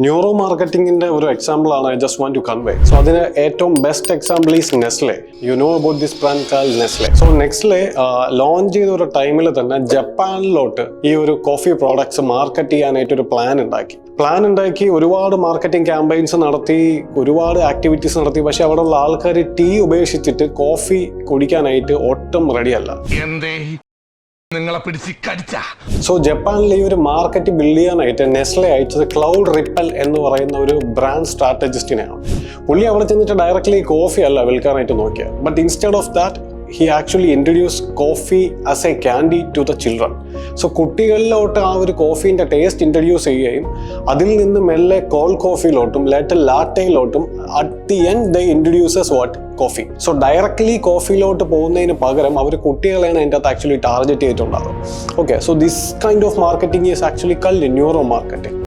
Neuro മാർക്കറ്റിംഗിന്റെ ഒരു example ആണ് I just want to convey. So അതിന് ഏറ്റവും best example is Nestle. You know about this brand call Nestle. So Nestle launch ചെയ്ത ഒരു ടൈമിൽ തന്നെ ജപ്പാനിലോട്ട് ഈ ഒരു കോഫി പ്രോഡക്ട്സ് മാർക്കറ്റ് ചെയ്യാനായിട്ട് ഒരു പ്ലാൻ ഉണ്ടാക്കി ഒരുപാട് മാർക്കറ്റിംഗ് ക്യാമ്പയിൻസ് നടത്തി, ഒരുപാട് ആക്ടിവിറ്റീസ് നടത്തി. പക്ഷെ അവിടെയുള്ള ആൾക്കാർ ടീ ഉപേക്ഷിച്ചിട്ട് കോഫി കുടിക്കാനായിട്ട് ഒട്ടും റെഡിയല്ല. സോ ജപ്പാനിൽ ഈ ഒരു മാർക്കറ്റ് ബിൽഡ് ചെയ്യാനായിട്ട് നെസ്ലെ അയച്ചത് ക്ലൗഡ് റിപ്പൽ എന്ന് പറയുന്ന ഒരു ബ്രാൻഡ് സ്ട്രാറ്റജിസ്റ്റിനെയാണ്. പുള്ളി അവിടെ ചെന്നിട്ട് ഡയറക്ട്ലി കോഫി അല്ല വിൽക്കാനായിട്ട് നോക്കിയത്. But instead of that he actually introduced coffee as a candy to the children. So കുട്ടികളിലോട്ട് ആ ഒരു കോഫീൻ്റെ ടേസ്റ്റ് ഇൻട്രൊഡ്യൂസ് ചെയ്യുകയും അതിൽ നിന്ന് മെല്ലെ കോൾഡ് കോഫിയിലോട്ടും ലേറ്റർ ലാറ്റയിലോട്ടും at the end they introduces what coffee. So directly കോഫിയിലോട്ട് പോകുന്നതിന് പകരം അവർ കുട്ടികളെയാണ് അതിൻ്റെ അകത്ത് ആക്ച്വലി ടാർഗറ്റ് ചെയ്തിട്ടുണ്ടാകും. Okay, so this kind of marketing is actually called neuro marketing.